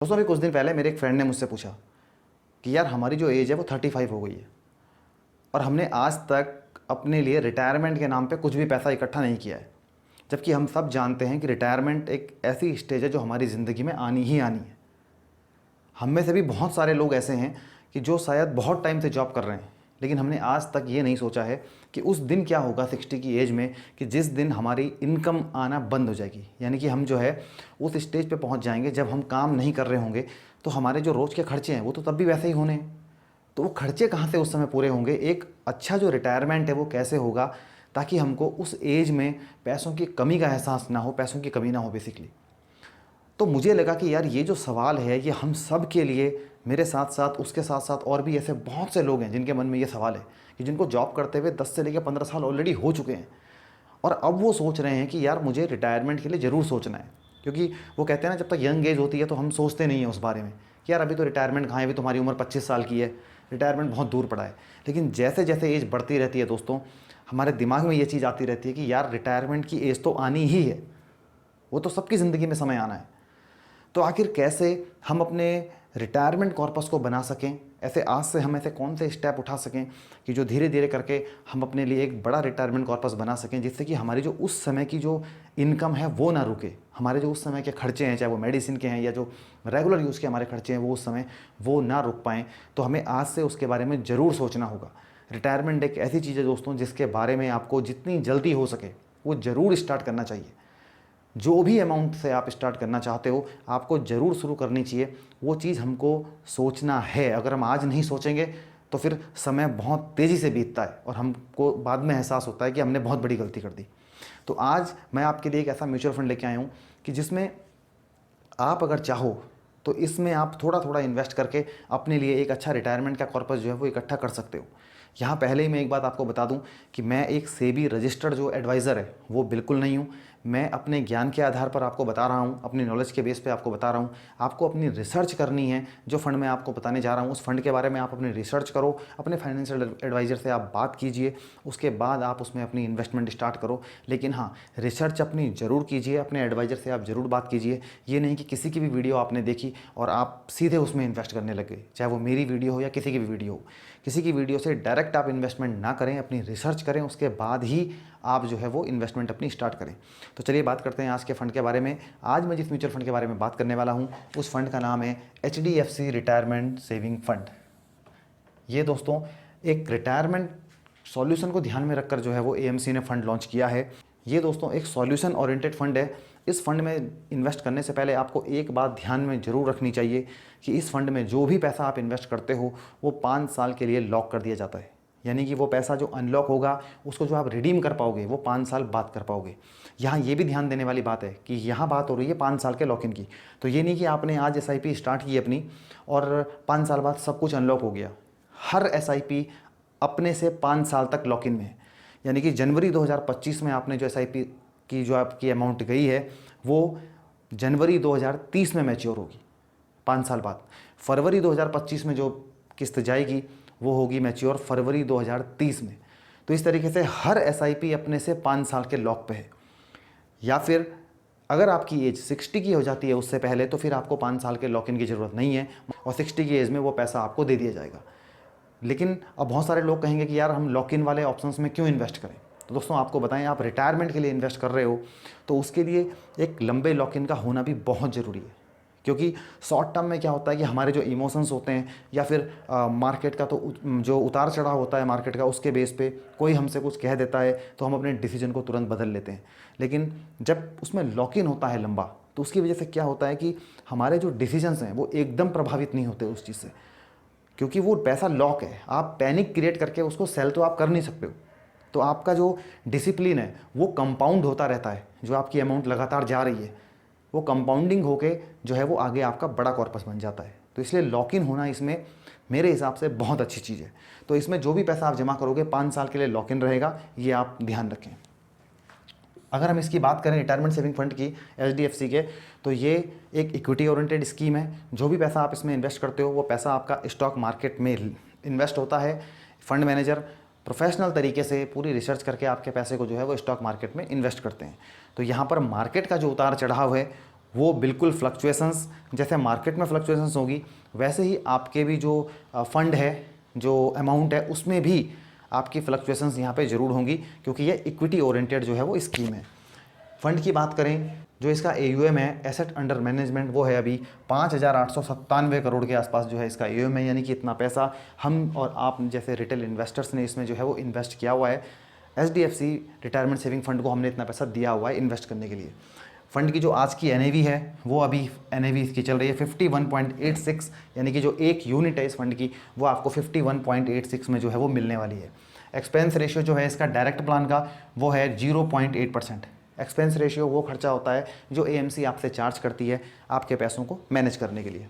दोस्तों अभी कुछ दिन पहले मेरे एक फ्रेंड ने मुझसे पूछा कि यार हमारी जो एज है वो 35 हो गई है और हमने आज तक अपने लिए रिटायरमेंट के नाम पे कुछ भी पैसा इकट्ठा नहीं किया है। जबकि हम सब जानते हैं कि रिटायरमेंट एक ऐसी स्टेज है जो हमारी ज़िंदगी में आनी ही आनी है। हम में से भी बहुत सारे लोग ऐसे हैं कि जो शायद बहुत टाइम से जॉब कर रहे हैं, लेकिन हमने आज तक ये नहीं सोचा है कि उस दिन क्या होगा 60 की एज में, कि जिस दिन हमारी इनकम आना बंद हो जाएगी। यानी कि हम जो है उस स्टेज पे पहुंच जाएंगे जब हम काम नहीं कर रहे होंगे, तो हमारे जो रोज़ के खर्चे हैं वो तो तब भी वैसे ही होने हैं। तो वो खर्चे कहाँ से उस समय पूरे होंगे, एक अच्छा जो रिटायरमेंट है वो कैसे होगा, ताकि हमको उस एज में पैसों की कमी का एहसास ना हो, पैसों की कमी ना हो बेसिकली। तो मुझे लगा कि यार ये जो सवाल है ये हम सब के लिए, मेरे साथ साथ उसके साथ साथ और भी ऐसे बहुत से लोग हैं जिनके मन में ये सवाल है, कि जिनको जॉब करते हुए 10 से लेकर 15 साल ऑलरेडी हो चुके हैं और अब वो सोच रहे हैं कि यार मुझे रिटायरमेंट के लिए ज़रूर सोचना है। क्योंकि वो कहते हैं ना, जब तक यंग एज होती है तो हम सोचते नहीं हैं उस बारे में कि यार अभी तो रिटायरमेंट कहाँ है, अभी तुम्हारी उम्र 25 साल की है, रिटायरमेंट बहुत दूर पड़ा है। लेकिन जैसे जैसे एज बढ़ती रहती है दोस्तों, हमारे दिमाग में ये चीज़ आती रहती है कि यार रिटायरमेंट की एज तो आनी ही है, वो तो सबकी ज़िंदगी में समय आना है। तो आखिर कैसे हम अपने रिटायरमेंट कॉर्पस को बना सकें, ऐसे आज से हम ऐसे कौन से स्टेप उठा सकें कि जो धीरे धीरे करके हम अपने लिए एक बड़ा रिटायरमेंट कॉर्पस बना सकें, जिससे कि हमारी जो उस समय की जो इनकम है वो ना रुके, हमारे जो उस समय के खर्चे हैं, चाहे वो मेडिसिन के हैं या जो रेगुलर यूज़ के हमारे खर्चे हैं, वो उस समय वो ना रुक पाएँ। तो हमें आज से उसके बारे में ज़रूर सोचना होगा। रिटायरमेंट एक ऐसी चीज़ है दोस्तों जिसके बारे में आपको जितनी जल्दी हो सके वो ज़रूर स्टार्ट करना चाहिए। जो भी अमाउंट से आप स्टार्ट करना चाहते हो आपको ज़रूर शुरू करनी चाहिए। वो चीज़ हमको सोचना है। अगर हम आज नहीं सोचेंगे तो फिर समय बहुत तेज़ी से बीतता है और हमको बाद में एहसास होता है कि हमने बहुत बड़ी गलती कर दी। तो आज मैं आपके लिए एक ऐसा म्यूचुअल फंड लेके आया हूँ कि जिसमें आप अगर चाहो तो इसमें आप थोड़ा थोड़ा इन्वेस्ट करके अपने लिए एक अच्छा रिटायरमेंट का कॉर्पस जो है वो इकट्ठा कर सकते हो। यहाँ पहले ही मैं एक बात आपको बता दूं कि मैं एक सेबी रजिस्टर्ड जो एडवाइज़र है वो बिल्कुल नहीं हूँ। मैं अपने ज्ञान के आधार पर आपको बता रहा हूँ, अपनी नॉलेज के बेस पे आपको बता रहा हूँ। आपको अपनी रिसर्च करनी है। जो फंड मैं आपको बताने जा रहा हूँ उस फंड के बारे में आप अपनी रिसर्च करो, अपने फाइनेंशियल एडवाइज़र से आप बात कीजिए, उसके बाद आप उसमें अपनी इन्वेस्टमेंट स्टार्ट करो। लेकिन हाँ, रिसर्च अपनी ज़रूर कीजिए, अपने एडवाइज़र से आप ज़रूर बात कीजिए। ये नहीं कि किसी की भी वीडियो आपने देखी और आप सीधे उसमें इन्वेस्ट करने लगे, चाहे वो मेरी वीडियो हो या किसी की भी वीडियो हो। किसी की वीडियो से डायरेक्ट आप इन्वेस्टमेंट ना करें, अपनी रिसर्च करें, उसके बाद ही आप जो है वो इन्वेस्टमेंट अपनी स्टार्ट करें। तो चलिए बात करते हैं आज के फ़ंड के बारे में। आज मैं जिस म्यूचुअल फंड के बारे में बात करने वाला हूँ उस फंड का नाम है HDFC रिटायरमेंट सेविंग फंड। ये दोस्तों एक रिटायरमेंट सॉल्यूशन को ध्यान में रखकर जो है वो AMC ने फ़ंड लॉन्च किया है। ये दोस्तों एक सॉल्यूशन ओरिएंटेड फंड है। इस फंड में इन्वेस्ट करने से पहले आपको एक बात ध्यान में ज़रूर रखनी चाहिए कि इस फंड में जो भी पैसा आप इन्वेस्ट करते हो वो 5 साल के लिए लॉक कर दिया जाता है। यानी कि वो पैसा जो अनलॉक होगा उसको जो आप रिडीम कर पाओगे वो 5 साल बाद कर पाओगे। यहाँ ये भी ध्यान देने वाली बात है कि यहाँ बात हो रही है 5 साल के लॉक इन की। तो ये नहीं कि आपने आज SIP स्टार्ट की अपनी और 5 साल बाद सब कुछ अनलॉक हो गया। हर SIP अपने से 5 साल तक लॉक इन में है। यानी कि जनवरी 2025 में आपने जो SIP की जो आपकी अमाउंट गई है वो जनवरी 2030 में मैच्योर होगी 5 साल बाद। फरवरी 2025 में जो किस्त जाएगी वो होगी मैच्योर फरवरी 2030 में। तो इस तरीके से हर SIP अपने से 5 साल के लॉक पे है। या फिर अगर आपकी एज 60 की हो जाती है उससे पहले तो फिर आपको 5 साल के लॉक इन की ज़रूरत नहीं है और 60 की एज में वो पैसा आपको दे दिया जाएगा। लेकिन अब बहुत सारे लोग कहेंगे कि यार हम लॉक इन वाले ऑप्शंस में क्यों इन्वेस्ट करें। तो दोस्तों आपको बताएं, आप रिटायरमेंट के लिए इन्वेस्ट कर रहे हो तो उसके लिए एक लंबे लॉक इन का होना भी बहुत ज़रूरी है। क्योंकि शॉर्ट टर्म में क्या होता है कि हमारे जो इमोशंस होते हैं या फिर मार्केट का तो जो उतार चढ़ाव होता है मार्केट का, उसके बेस पे कोई हमसे कुछ कह देता है तो हम अपने डिसीजन को तुरंत बदल लेते हैं। लेकिन जब उसमें लॉक इन होता है लंबा, तो उसकी वजह से क्या होता है कि हमारे जो डिसीजंस हैं वो एकदम प्रभावित नहीं होते उस चीज़ से, क्योंकि वो पैसा लॉक है। आप पैनिक क्रिएट करके उसको सेल तो आप कर नहीं सकते हो। तो आपका जो डिसिप्लिन है वो कंपाउंड होता रहता है। जो आपकी अमाउंट लगातार जा रही है वो कंपाउंडिंग होके जो है वो आगे आपका बड़ा कॉर्पस बन जाता है। तो इसलिए लॉक इन होना इसमें मेरे हिसाब से बहुत अच्छी चीज़ है। तो इसमें जो भी पैसा आप जमा करोगे 5 साल के लिए लॉक इन रहेगा, ये आप ध्यान रखें। अगर हम इसकी बात करें रिटायरमेंट सेविंग फंड की HDFC के, तो ये एक इक्विटी ओरिएंटेड स्कीम है। जो भी पैसा आप इसमें इन्वेस्ट करते हो वो पैसा आपका स्टॉक मार्केट में इन्वेस्ट होता है। फंड मैनेजर प्रोफेशनल तरीके से पूरी रिसर्च करके आपके पैसे को जो है वो स्टॉक मार्केट में इन्वेस्ट करते हैं। तो यहाँ पर मार्केट का जो उतार चढ़ाव है वो बिल्कुल फ्लक्चुएशंस, जैसे मार्केट में फ्लक्चुएशंस होगी वैसे ही आपके भी जो फंड है, जो अमाउंट है, उसमें भी आपकी फ्लक्चुएशंस यहाँ पे ज़रूर होंगी, क्योंकि ये इक्विटी ओरिएंटेड जो है वो स्कीम है। फंड की बात करें, जो इसका AUM है, एसेट अंडर मैनेजमेंट, वो है अभी 5,897 करोड़ के आसपास जो है इसका AUM है। यानी कि इतना पैसा हम और आप जैसे रिटेल इन्वेस्टर्स ने इसमें जो है वो इन्वेस्ट किया हुआ है। HDFC रिटायरमेंट सेविंग फंड को हमने इतना पैसा दिया हुआ है इन्वेस्ट करने के लिए। फंड की जो आज की NAV है, वो अभी NAV इसकी चल रही है 51.86, यानी कि जो एक यूनिट है इस फंड की वो आपको 51.86 में जो है वो मिलने वाली है। एक्सपेंस रेशियो जो है इसका डायरेक्ट प्लान का वो है 0.8%। एक्सपेंस रेशियो वो खर्चा होता है जो AMC आपसे चार्ज करती है आपके पैसों को मैनेज करने के लिए।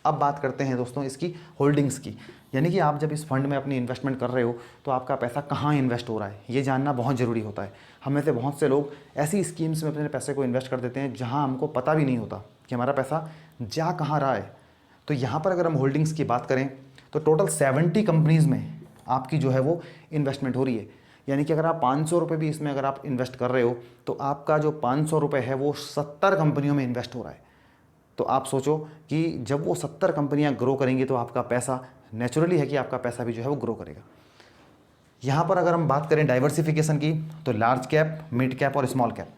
अब बात करते हैं दोस्तों इसकी होल्डिंग्स की, यानी कि आप जब इस फंड में अपनी इन्वेस्टमेंट कर रहे हो तो आपका पैसा कहाँ इन्वेस्ट हो रहा है ये जानना बहुत ज़रूरी होता है। हम में से बहुत से लोग ऐसी स्कीम्स में अपने पैसे को इन्वेस्ट कर देते हैं जहाँ हमको पता भी नहीं होता कि हमारा पैसा जा कहाँ रहा है। तो यहाँ पर अगर हम होल्डिंग्स की बात करें तो टोटल 70 कंपनीज़ में आपकी जो है वो इन्वेस्टमेंट हो रही है। यानी कि अगर आप 500 रुपये भी इसमें अगर आप इन्वेस्ट कर रहे हो तो आपका जो 500 रुपये है वो 70 कंपनियों में इन्वेस्ट हो रहा है। तो आप सोचो कि जब वो 70 कंपनियां ग्रो करेंगी तो आपका पैसा, नेचुरली है कि आपका पैसा भी जो है वो ग्रो करेगा। यहाँ पर अगर हम बात करें डाइवर्सिफिकेशन की तो लार्ज कैप, मिड कैप और स्मॉल कैप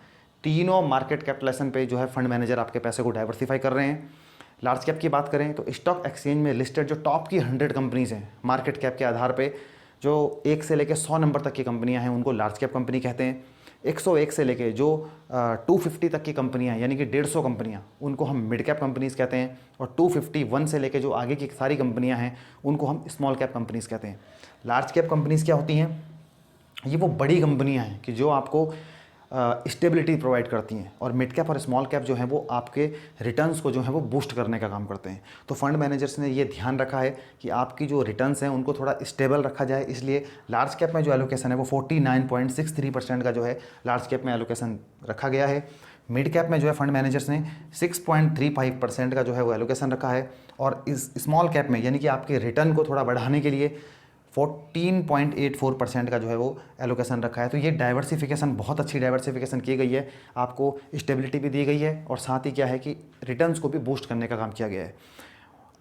तीनों मार्केट कैपिटलाइजेशन पे जो है फंड मैनेजर आपके पैसे को डाइवर्सिफाई कर रहे हैं। लार्ज कैप की बात करें तो स्टॉक एक्सचेंज में लिस्टेड जो टॉप की 100 कंपनीज़ हैं मार्केट कैप के आधार पे, जो 1 से लेकर 100 नंबर तक की कंपनियां हैं उनको लार्ज कैप कंपनी कहते हैं। 101 से लेके जो 250 तक की कंपनियां यानी कि 150 कंपनियां उनको हम मिड कैप कंपनीज़ कहते हैं, और 251 से लेके जो आगे की सारी कंपनियां हैं उनको हम स्मॉल कैप कंपनीज़ कहते हैं। लार्ज कैप कंपनीज़ क्या होती हैं? ये वो बड़ी कंपनियां हैं कि जो आपको स्टेबिलिटी प्रोवाइड करती हैं, और मिड कैप और स्मॉल कैप जो हैं वो आपके रिटर्न्स को जो है वो बूस्ट करने का काम करते हैं। तो फंड मैनेजर्स ने ये ध्यान रखा है कि आपकी जो रिटर्न्स हैं उनको थोड़ा स्टेबल रखा जाए, इसलिए लार्ज कैप में जो एलोकेशन है वो 49.63% का जो है लार्ज कैप में एलोकेशन रखा गया है। मिड कैप में जो है फंड मैनेजर्स ने 6.35% का जो है वो एलोकेशन रखा है, और इस स्मॉल कैप में यानी कि आपके रिटर्न को थोड़ा बढ़ाने के लिए 14.84% का जो है वो एलोकेशन रखा है। तो ये डाइवर्सिफिकेशन, बहुत अच्छी डाइवर्सिफिकेशन की गई है, आपको स्टेबिलिटी भी दी गई है और साथ ही क्या है कि रिटर्न्स को भी बूस्ट करने का काम किया गया है।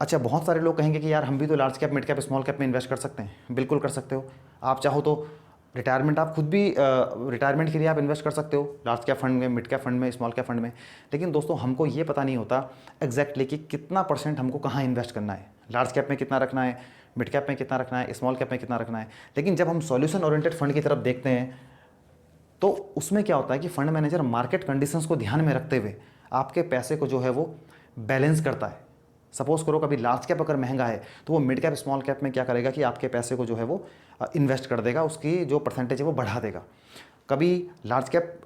अच्छा, बहुत सारे लोग कहेंगे कि यार हम भी तो large cap, mid cap, small cap में इन्वेस्ट कर सकते हैं। बिल्कुल कर सकते हो। आप चाहो तो रिटायरमेंट, आप खुद भी रिटायरमेंट के लिए आप इन्वेस्ट कर सकते हो लार्ज कैप फंड में, मिड कैप फंड में, स्मॉल कैप फंड में। लेकिन दोस्तों हमको ये पता नहीं होता एग्जैक्टली कि कितना % हमको कहाँ इन्वेस्ट करना है, लार्ज कैप में कितना रखना है, मिड कैप में कितना रखना है, स्मॉल कैप में कितना रखना है। लेकिन जब हम सॉल्यूशन ओरिएंटेड फंड की तरफ देखते हैं तो उसमें क्या होता है कि फंड मैनेजर मार्केट कंडीशंस को ध्यान में रखते हुए आपके पैसे को जो है वो बैलेंस करता है। सपोज करो कभी लार्ज कैप अगर महंगा है तो वो मिड कैप, स्मॉल कैप में क्या करेगा कि आपके पैसे को जो है वो इन्वेस्ट कर देगा, उसकी जो परसेंटेज है वो बढ़ा देगा। कभी लार्ज कैप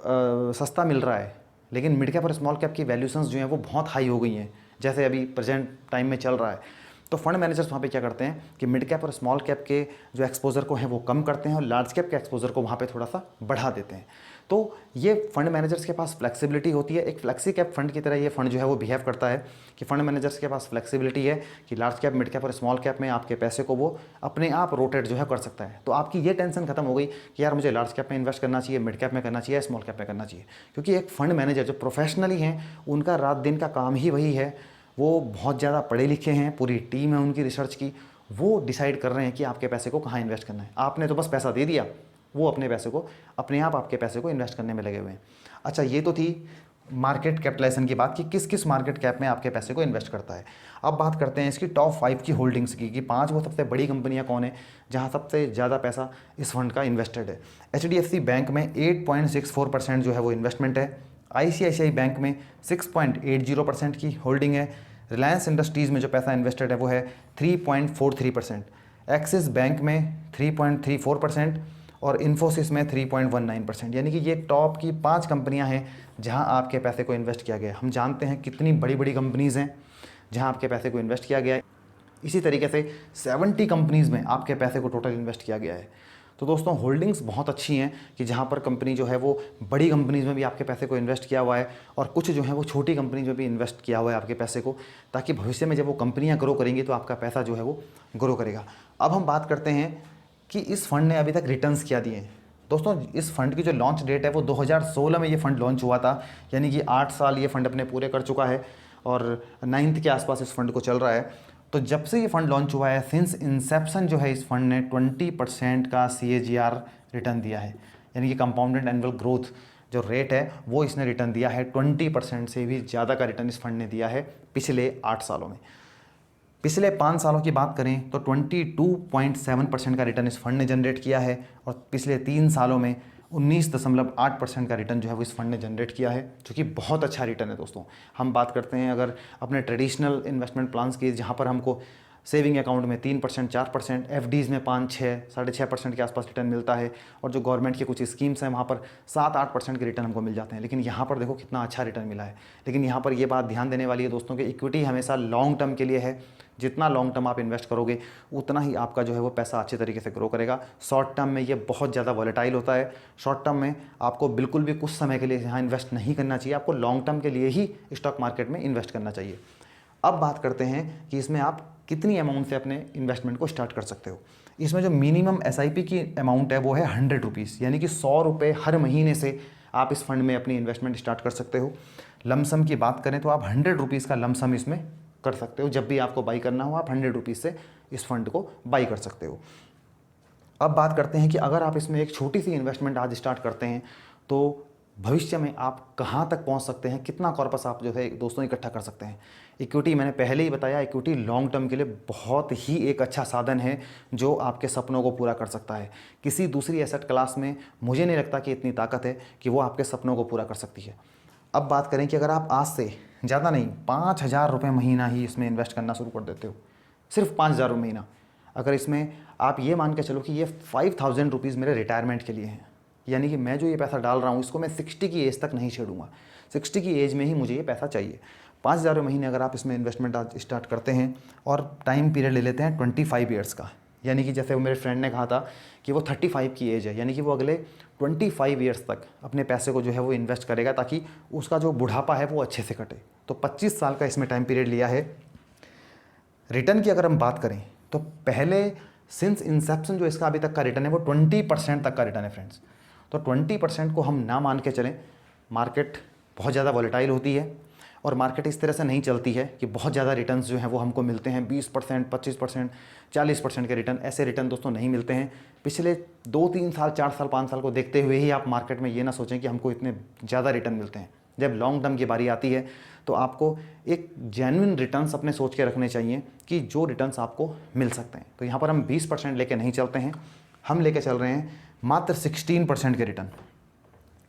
सस्ता मिल रहा है लेकिन मिड कैप और स्मॉल कैप की वैल्यूशंस जो हैं वो बहुत हाई हो गई हैं, जैसे अभी प्रेजेंट टाइम में चल रहा है। तो फंड मैनेजर्स वहाँ पे क्या करते हैं कि मिड कैप और स्मॉल कैप के जो एक्सपोजर को है वो कम करते हैं और लार्ज कैप के एक्सपोजर को वहाँ पे थोड़ा सा बढ़ा देते हैं। तो ये फंड मैनेजर्स के पास फ्लेक्सिबिलिटी होती है। एक फ्लेक्सी कैप फंड की तरह ये फंड जो है वो बिहेव करता है कि फंड मैनेजर्स के पास फ्लेक्सिबिलिटी है कि लार्ज कैप, मिड कैप और स्मॉल कैप में आपके पैसे को वो अपने आप रोटेट जो है कर सकता है। तो आपकी ये टेंशन खत्म हो गई कि यार मुझे लार्ज कैप में इन्वेस्ट करना चाहिए, मिड कैप में करना चाहिए, स्मॉल कैप में करना चाहिए। क्योंकि एक फंड मैनेजर जो प्रोफेशनली हैं उनका रात दिन का काम ही वही है, वो बहुत ज़्यादा पढ़े लिखे हैं, पूरी टीम है उनकी रिसर्च की, वो डिसाइड कर रहे हैं कि आपके पैसे को कहाँ इन्वेस्ट करना है। आपने तो बस पैसा दे दिया, वो अपने पैसे को, अपने आप आपके पैसे को इन्वेस्ट करने में लगे हुए हैं। अच्छा, ये तो थी मार्केट कैपिटलाइजेशन की बात कि किस किस मार्केट कैप में आपके पैसे को इन्वेस्ट करता है। अब बात करते हैं इसकी टॉप 5 की होल्डिंग्स की कि 5 वो सबसे बड़ी कंपनियां कौन है जहां सबसे ज़्यादा पैसा इस फंड का इन्वेस्टेड है। HDFC बैंक में 8.64% जो है वो इन्वेस्टमेंट है। ICICI बैंक में 6.80% की होल्डिंग है। रिलायंस इंडस्ट्रीज़ में जो पैसा इन्वेस्टेड है वो है 3.43%। एक्सिस बैंक में 3.34% और इन्फोसिस में 3.19%। यानी कि ये टॉप की 5 कंपनियां हैं जहां आपके पैसे को इन्वेस्ट किया गया है। हम जानते हैं कितनी बड़ी बड़ी कंपनीज़ हैं जहां आपके पैसे को इन्वेस्ट किया गया है। इसी तरीके से 70 कंपनीज़ में आपके पैसे को टोटल इन्वेस्ट किया गया है। तो दोस्तों होल्डिंग्स बहुत अच्छी हैं कि जहाँ पर कंपनी जो है वो बड़ी कंपनीज़ में भी आपके पैसे को इन्वेस्ट किया हुआ है और कुछ जो है वो छोटी कंपनीज में भी इन्वेस्ट किया हुआ है आपके पैसे को, ताकि भविष्य में जब वो कंपनियाँ ग्रो करेंगी तो आपका पैसा जो है वो ग्रो करेगा। अब हम बात करते हैं कि इस फंड ने अभी तक रिटर्न्स क्या दिए हैं। दोस्तों इस फंड की जो लॉन्च डेट है वो 2016 में ये फंड लॉन्च हुआ था, यानी कि 8 साल ये फंड अपने पूरे कर चुका है और 9th के आसपास इस फंड को चल रहा है। तो जब से ये फंड लॉन्च हुआ है, सिंस इंसेप्शन जो है इस फंड ने 20% का CAGR रिटर्न दिया है, यानी कि कंपाउंडेड एनुअल ग्रोथ जो रेट है वो इसने रिटर्न दिया है। 20% से भी ज़्यादा का रिटर्न इस फंड ने दिया है पिछले 8 सालों में। पिछले 5 सालों की बात करें तो 22.7% का रिटर्न इस फंड ने जनरेट किया है और पिछले 3 सालों में 19.8% का रिटर्न जो है वो इस फंड ने जनरेट किया है, जो कि बहुत अच्छा रिटर्न है। दोस्तों हम बात करते हैं अगर अपने ट्रेडिशनल इन्वेस्टमेंट प्लान्स की, जहाँ पर हमको सेविंग अकाउंट में 3%, 4%, FDs में 5, 6, 6.5% के आसपास रिटर्न मिलता है और जो गवर्नमेंट की कुछ स्कीम्स हैं वहाँ पर 7-8% के रिटर्न हमको मिल जाते हैं। लेकिन यहाँ पर देखो कितना अच्छा रिटर्न मिला है। लेकिन यहाँ पर ये बात ध्यान देने वाली है दोस्तों कि इक्विटी हमेशा लॉन्ग टर्म के लिए है। जितना लॉन्ग टर्म आप इन्वेस्ट करोगे उतना ही आपका जो है वो पैसा अच्छे तरीके से ग्रो करेगा। शॉर्ट टर्म में ये बहुत ज़्यादा वॉलेटाइल होता है। शॉर्ट टर्म में आपको बिल्कुल भी कुछ समय के लिए यहाँ इन्वेस्ट नहीं करना चाहिए, आपको लॉन्ग टर्म के लिए ही स्टॉक मार्केट में इन्वेस्ट करना चाहिए। अब बात करते हैं कि इसमें आप कितनी अमाउंट से अपने इन्वेस्टमेंट को स्टार्ट कर सकते हो। इसमें जो मिनिमम SIP की अमाउंट है वो है 100 रुपीज़, यानी कि 100 रुपये हर महीने से आप इस फंड में अपनी इन्वेस्टमेंट स्टार्ट कर सकते हो। लमसम की बात करें तो आप 100 रुपीज़ का लमसम इसमें कर सकते हो। जब भी आपको बाई करना हो आप 100 रुपीज़ से इस फंड को बाई कर सकते हो। अब बात करते हैं कि अगर आप इसमें एक छोटी सी इन्वेस्टमेंट आज स्टार्ट करते हैं तो भविष्य में आप कहाँ तक पहुँच सकते हैं, कितना कॉर्पस आप जो है दोस्तों इकट्ठा कर सकते हैं। इक्विटी मैंने पहले ही बताया, इक्विटी लॉन्ग टर्म के लिए बहुत ही एक अच्छा साधन है जो आपके सपनों को पूरा कर सकता है। किसी दूसरी एसेट क्लास में मुझे नहीं लगता कि इतनी ताकत है कि वो आपके सपनों को पूरा कर सकती है। अब बात करें कि अगर आप आज से ज़्यादा नहीं 5,000 रुपये महीना ही इसमें इन्वेस्ट करना शुरू कर देते हो, सिर्फ 5,000 महीना, अगर इसमें आप ये मान के चलो कि ये 5,000 रुपीज़ मेरे रिटायरमेंट के लिए हैं, यानी कि मैं जो ये पैसा डाल रहा हूँ इसको मैं 60 की एज तक नहीं छेड़ूंगा, 60 की एज में ही मुझे ये पैसा चाहिए। 5,000 महीने अगर आप इसमें इन्वेस्टमेंट आज स्टार्ट करते हैं और टाइम पीरियड ले लेते हैं 25 ईयर्स का, यानी कि जैसे वो मेरे फ्रेंड ने कहा था कि वो 35 की एज है, यानी कि वो अगले 25 ईयर्स तक अपने पैसे को जो है वो इन्वेस्ट करेगा ताकि उसका जो बुढ़ापा है वो अच्छे से कटे। तो 25 साल का इसमें टाइम पीरियड लिया है। रिटर्न की अगर हम बात करें तो पहले सिंस इंसेप्शन जो इसका अभी तक का रिटर्न है वो 20% तक का रिटर्न है फ्रेंड्स। तो 20% को हम ना मान के चलें, मार्केट बहुत ज़्यादा वॉलेटाइल होती है और मार्केट इस तरह से नहीं चलती है कि बहुत ज़्यादा रिटर्न्स जो हैं वो हमको मिलते हैं 20%, 25%, 40% के रिटर्न। ऐसे रिटर्न दोस्तों नहीं मिलते हैं। पिछले 2-3 साल, 4 साल, 5 साल को देखते हुए ही आप मार्केट में ये ना सोचें कि हमको इतने ज़्यादा रिटर्न मिलते हैं। जब लॉन्ग टर्म की बारी आती है तो आपको एक जेन्युइन रिटर्न्स अपने सोच के रखने चाहिए कि जो रिटर्न्स आपको मिल सकते हैं। तो यहाँ पर हम 20% लेके नहीं चलते हैं, हम लेके चल रहे हैं मात्र 16% के रिटर्न।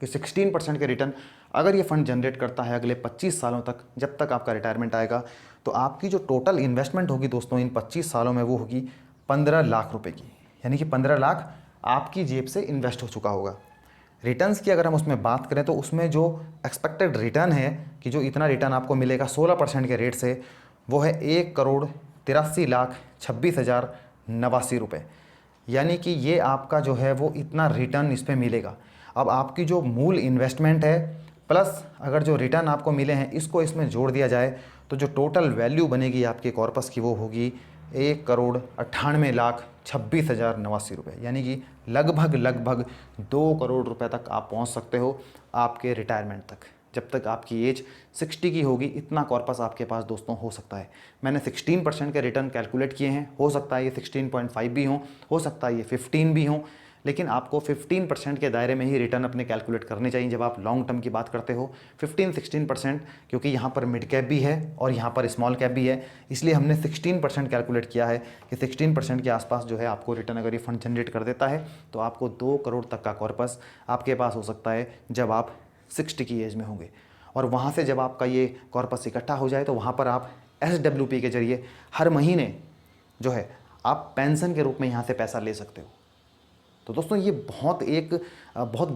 कि 16% के रिटर्न अगर ये फंड जनरेट करता है अगले 25 सालों तक, जब तक आपका रिटायरमेंट आएगा, तो आपकी जो टोटल इन्वेस्टमेंट होगी दोस्तों इन 25 सालों में वो होगी 15 लाख रुपए की, यानी कि 15 लाख आपकी जेब से इन्वेस्ट हो चुका होगा। रिटर्न्स की अगर हम उसमें बात करें तो उसमें जो एक्सपेक्टेड रिटर्न है कि जो इतना रिटर्न आपको मिलेगा 16% के रेट से, वो है 1,83,26,089 रुपये, यानी कि ये आपका जो है वो इतना रिटर्न इस पर मिलेगा। अब आपकी जो मूल इन्वेस्टमेंट है प्लस अगर जो रिटर्न आपको मिले हैं इसको इसमें जोड़ दिया जाए तो जो टोटल वैल्यू बनेगी आपके कॉर्पस की वो होगी 1,98,26,089 रुपये, यानी कि लगभग 2 करोड़ रुपए तक आप पहुंच सकते हो आपके रिटायरमेंट तक। जब तक आपकी एज 60 की होगी इतना कॉर्पस आपके पास दोस्तों हो सकता है। मैंने 16% के रिटर्न कैलकुलेट किए हैं, हो सकता है ये 16.5 भी हो सकता है ये 15 भी हों, लेकिन आपको 15% के दायरे में ही रिटर्न अपने कैलकुलेट करने चाहिए जब आप लॉन्ग टर्म की बात करते हो। 15-16%, क्योंकि यहाँ पर मिड कैप भी है और यहाँ पर स्मॉल कैप भी है, इसलिए हमने 16% कैलकुलेट किया है कि 16% के आसपास जो है आपको रिटर्न अगर ये फंड जनरेट कर देता है तो आपको 2 करोड़ तक का कॉर्पस आपके पास हो सकता है जब आप 60 की एज में होंगे। और वहाँ से जब आपका ये कॉर्पस इकट्ठा हो जाए तो वहाँ पर आप SWP के जरिए हर महीने जो है आप पेंशन के रूप में यहाँ से पैसा ले सकते हो। तो दोस्तों ये बहुत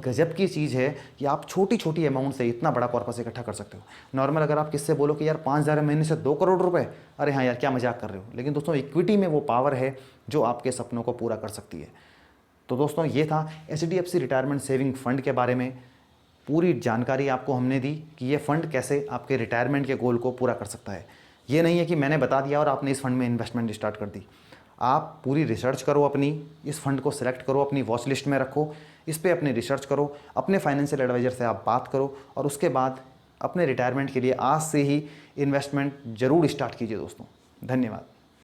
गजब की चीज़ है कि आप छोटी छोटी अमाउंट से इतना बड़ा कॉर्पस इकट्ठा कर सकते हो। नॉर्मल अगर आप किससे बोलो कि यार 5,000 महीने से 2 करोड़ रुपए, अरे हाँ यार क्या मजाक कर रहे हो, लेकिन दोस्तों इक्विटी में वो पावर है जो आपके सपनों को पूरा कर सकती है। तो दोस्तों ये था HDFC रिटायरमेंट सेविंग फंड के बारे में पूरी जानकारी आपको हमने दी कि ये फ़ंड कैसे आपके रिटायरमेंट के गोल को पूरा कर सकता है। ये नहीं है कि मैंने बता दिया और आपने इस फंड में इन्वेस्टमेंट स्टार्ट कर दी। आप पूरी रिसर्च करो, अपनी इस फंड को सिलेक्ट करो, अपनी वॉच लिस्ट में रखो, इस पे अपनी रिसर्च करो, अपने फाइनेंशियल एडवाइज़र से आप बात करो और उसके बाद अपने रिटायरमेंट के लिए आज से ही इन्वेस्टमेंट ज़रूर स्टार्ट कीजिए दोस्तों। धन्यवाद।